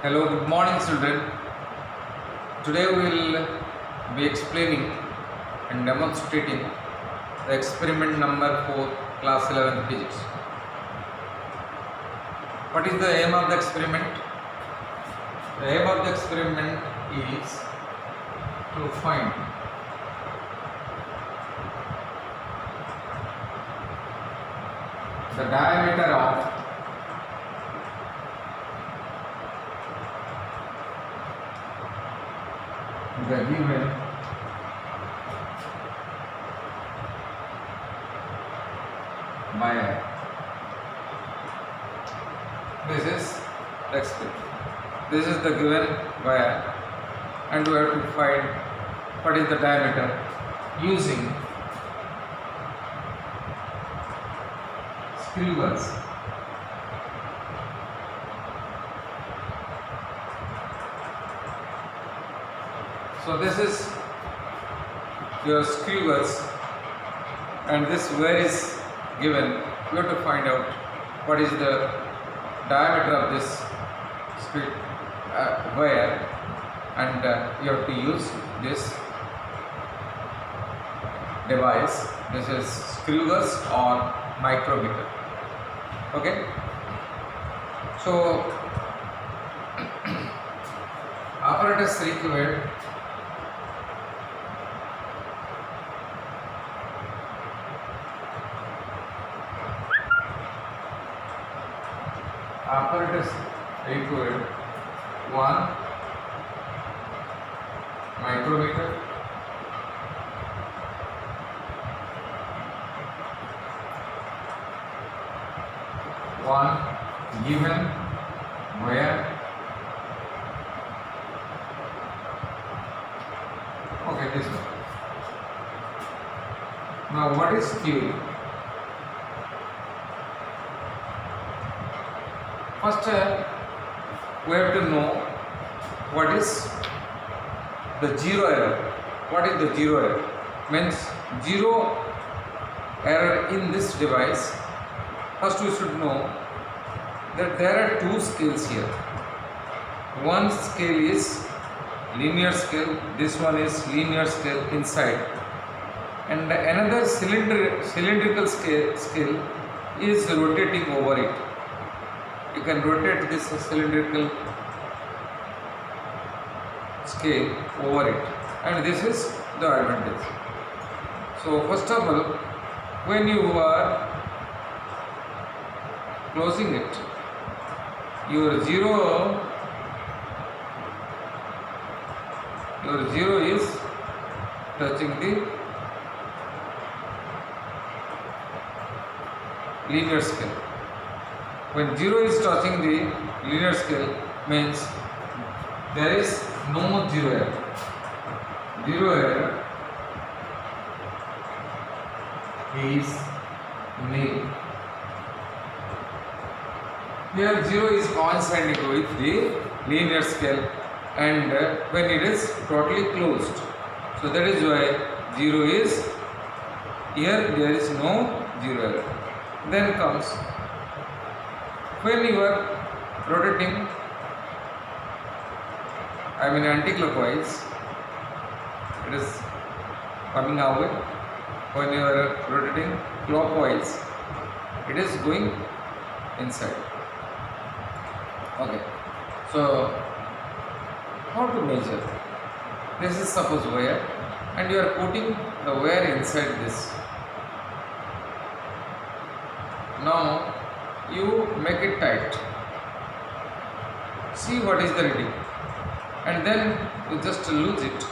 Hello, good morning, children. Today we will be explaining and demonstrating the experiment number 4, class 11 physics. What is the aim of the experiment? The aim of the experiment is to find the diameter of the given wire. This is the experiment. This is the given wire, and we have to find what is the diameter using screws. So this is your screws, and this wire is given. You have to find out what is the diameter of this wire, and you have to use this device. This is screws or micrometer. Okay. So apparatus required. Apparatus required 1 micrometer, 1 given wire. Okay, this one. Now what is Q? First, we have to know what is the zero error. What is the zero error? Means zero error in this device. First, we should know that there are two scales here. One scale is linear scale. This one is linear scale inside, and another cylindrical scale is rotating over it. You can rotate this cylindrical scale over it, and this is the advantage. So first of all, when you are closing it, your zero is touching the linear scale. When zero is touching the linear scale, means there is no zero error. Zero error is nil. Here zero is coinciding with the linear scale, and when it is totally closed. So that is why zero is here. There is no zero error. Then comes when you are rotating, anti-clockwise, it is coming away. When you are rotating clockwise, it is going inside. Okay. So how to measure? This is suppose wire, and you are putting the wire inside this. Now you make it tight. See what is the reading, and then you just lose it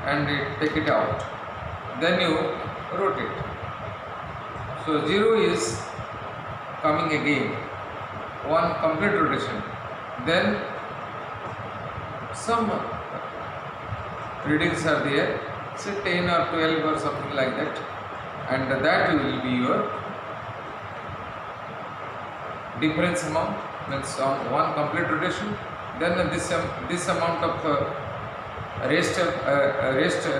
and take it out. Then you rotate. So zero is coming again, one complete rotation. Then some readings are there, say 10 or 12 or something like that, and that will be your difference amount. Means on one complete rotation, then this amount of rest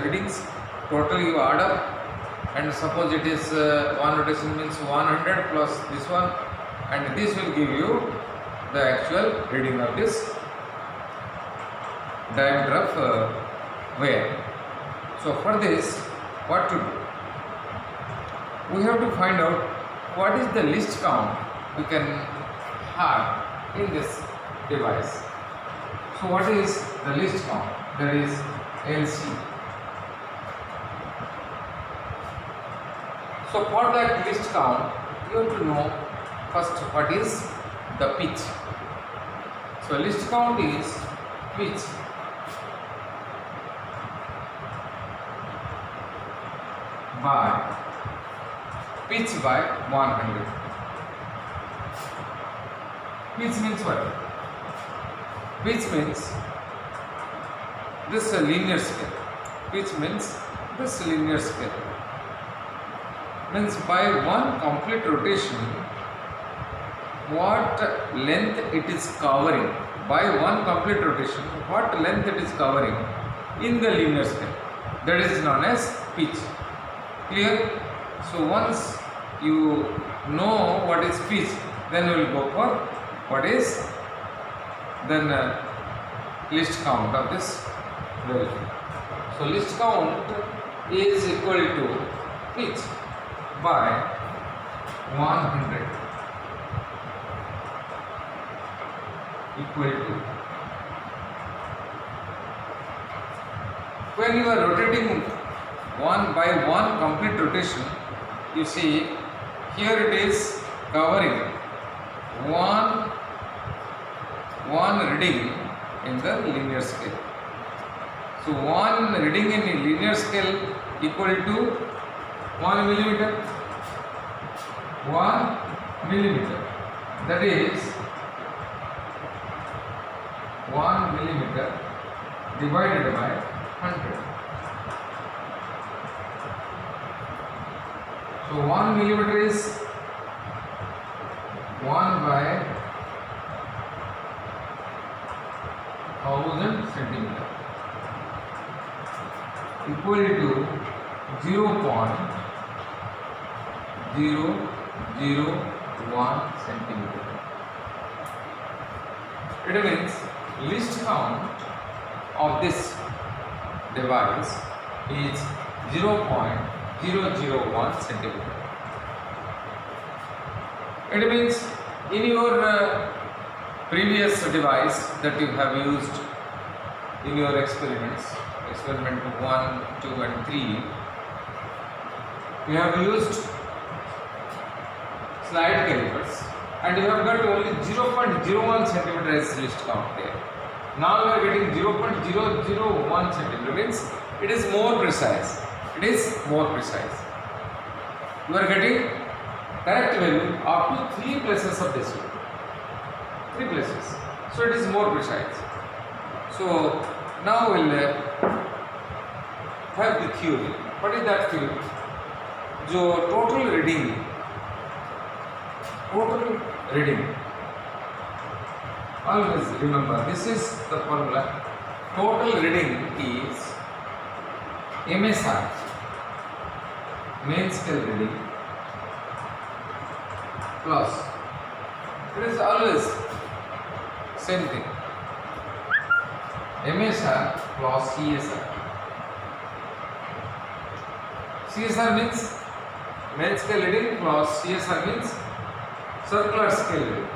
readings totally you add up, and suppose it is one rotation means 100 plus this one, and this will give you the actual reading of this diameter of wire. So for this, what to do? We have to find out what is the least count we can have in this device. So what is the least count? That is LC. So for that least count, you have to know first what is the pitch. So least count is pitch by 100. Pitch means what? Pitch means this linear scale. Pitch means this linear scale. Means by one complete rotation, what length it is covering. By one complete rotation, what length it is covering in the linear scale. That is known as pitch. Clear? So once you know what is pitch, then we will go for what is then least count of this value. So least count is equal to pitch by 100 equal to, when you are rotating one by one complete rotation, you see here it is covering one reading in the linear scale. So one reading in a linear scale equal to 1 millimeter. 1 millimeter. That is 1 millimeter divided by 100. So 1 millimeter is 1 by 1000 centimeter equal to 0.001 centimeter. It means least count of this device is 0.001 centimeter. It means in your previous device that you have used in your experiments, experiment 1, 2 and 3, you have used slide calipers and you have got only 0.01 centimeter as least count there. Now you are getting 0.001 centimeter, means it is more precise. It is more precise. You are getting correct value up to 3 places of decimal. 3 places. So it is more precise. So now we will have the theory. What is that theory? जो total reading, always remember this is the formula. Total reading is MSR, main scale reading, plus, it is always same thing, MSR plus CSR. CSR means main scale reading plus CSR means circular scale reading.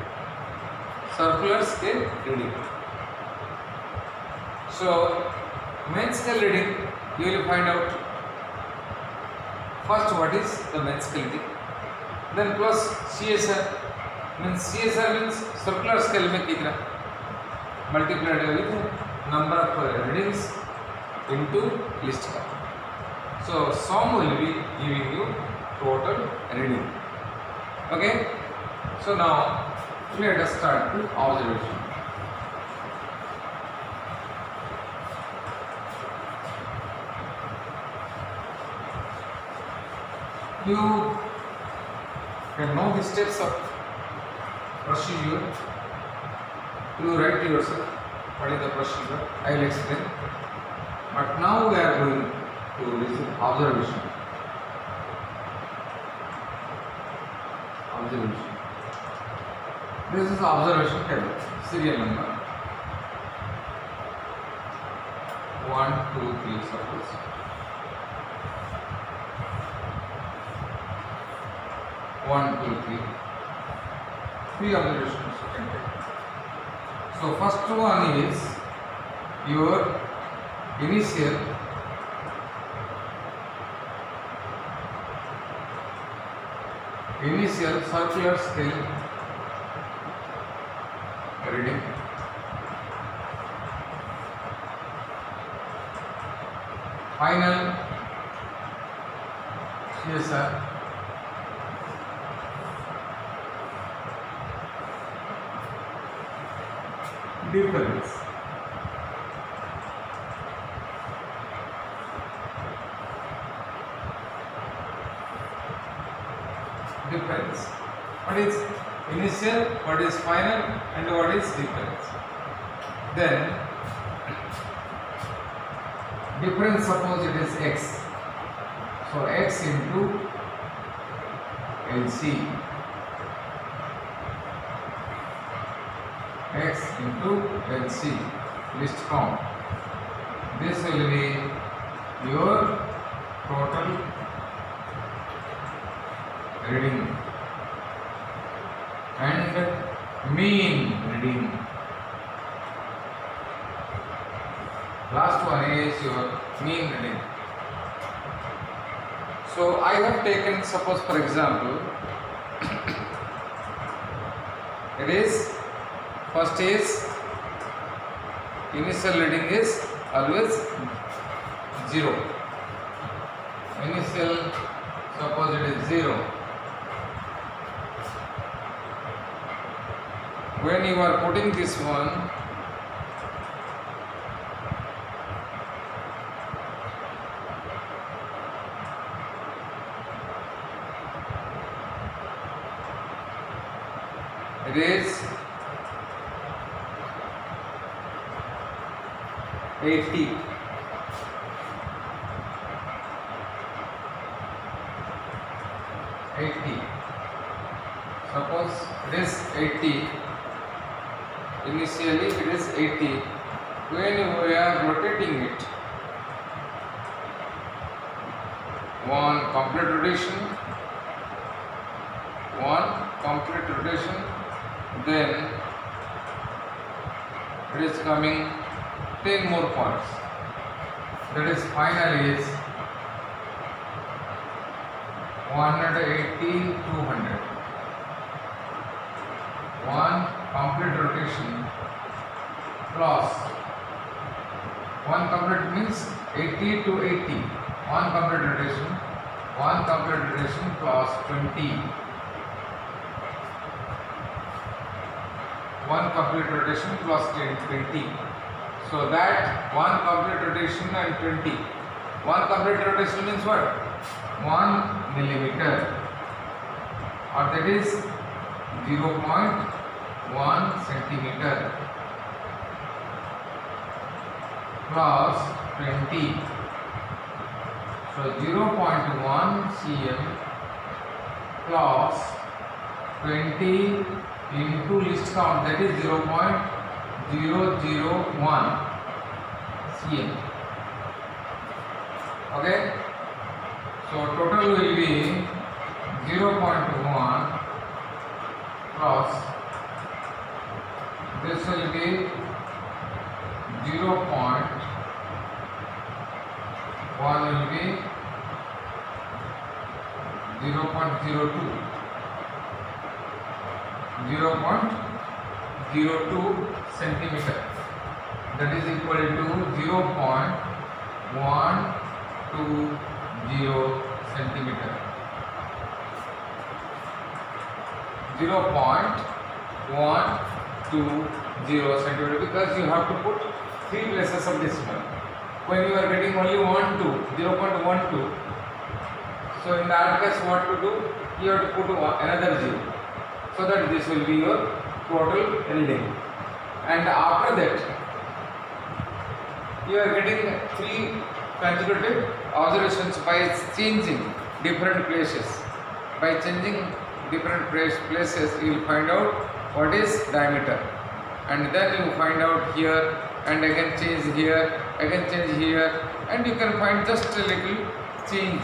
Circular scale reading. So main scale reading, you will find out first what is the main scale reading, then plus CSR means circular scale में कितना multiplied with number of readings into least count. So sum will be giving you total reading. Okay. So now let us start the observation. You can know the steps of procedure. You write to yourself what is the procedure. I will explain. But now we are going to listen observation. This is observation table, serial number 1, 2, 3, suppose. One, two, three. Three observations you can take. So first one is your initial circular scale reading. Final CSR difference. What is initial, what is final, and what is difference. Then difference, suppose it is x. So x into LC. X into LC, list count. This will be your total reading and mean reading. Last one is your mean reading. So I have taken, suppose for example, it is first is initial reading is always 0. Initial, suppose it is 0. When you are putting this one, it is 80. Suppose it is 80. Initially it is 80. When we are rotating it, one complete rotation, then it is coming 10 more points. That is final is 180, 200. One complete rotation plus one complete means 80 to 80. One complete rotation plus 20. One complete rotation plus 20. So that one complete rotation and 20. One complete rotation means what? 1 millimeter, or that is 0.1 centimeter plus 20. So 0.1 cm plus 20 into list count, that is 0.001 cm. Okay, so total will be 0.1 plus this will be 0.1 will be 0.02 centimeter, that is equal to 0.120 centimeter. 0.120 centimeter, because you have to put 3 places of decimal. When you are getting only 0.12, so in that case what to do? You have to put another 0, so that this will be your total reading. And after that you are getting 3 consecutive observations by changing different places. By changing different places, you will find out what is diameter, and then you find out here, and again change here, again change here, and you can find just a little change.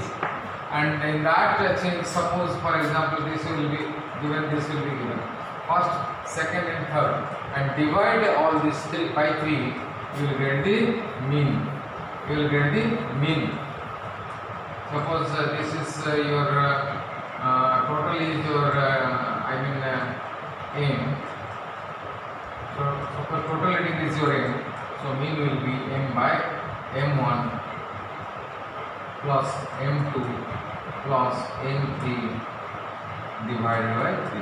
And in that change, suppose for example this will be given, this will be given, first, second and third, and divide all these by 3, you will get the mean. You will get the mean. Suppose this is your total is your aim. So suppose total rating is your aim. So mean will be m by m1 plus m2 plus m3 divided by 3.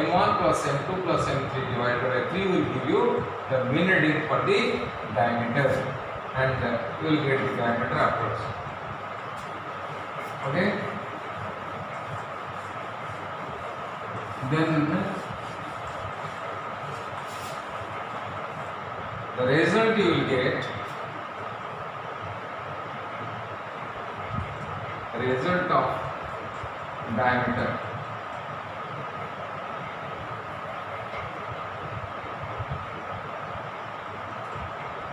m1 plus m2 plus m3 divided by 3 will give you the mean reading for the diameter, and you will get the diameter afterwards. Okay. Then the result you will get, result of diameter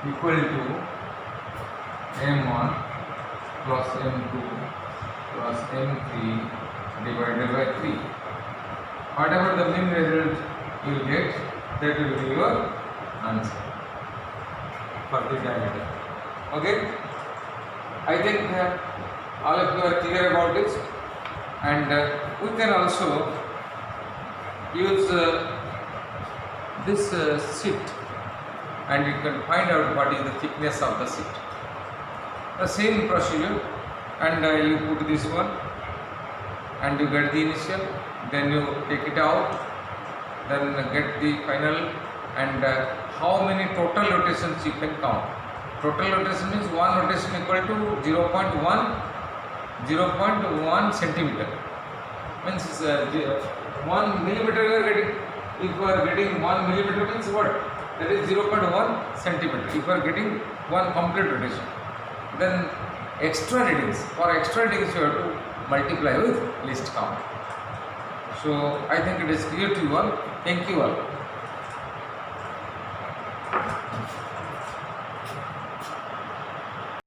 equal to m1 plus m2 plus m3 divided by 3. Whatever the mean result you will get, that will be your answer for the diameter. Okay, I think all of you are clear about this, and we can also use this sheet, and you can find out what is the thickness of the sheet. The same procedure, and you put this one, and you get the initial, then you take it out, then get the final, and how many total rotations you can count. Total rotation means one rotation equal to 0.1 centimeter. Means 1 millimeter you are getting. If you are getting 1 millimeter means what? That is 0.1 centimeter. If you are getting one complete rotation, then extra readings, for extra readings you have to multiply with least count. So I think it is clear to you all. Thank you all.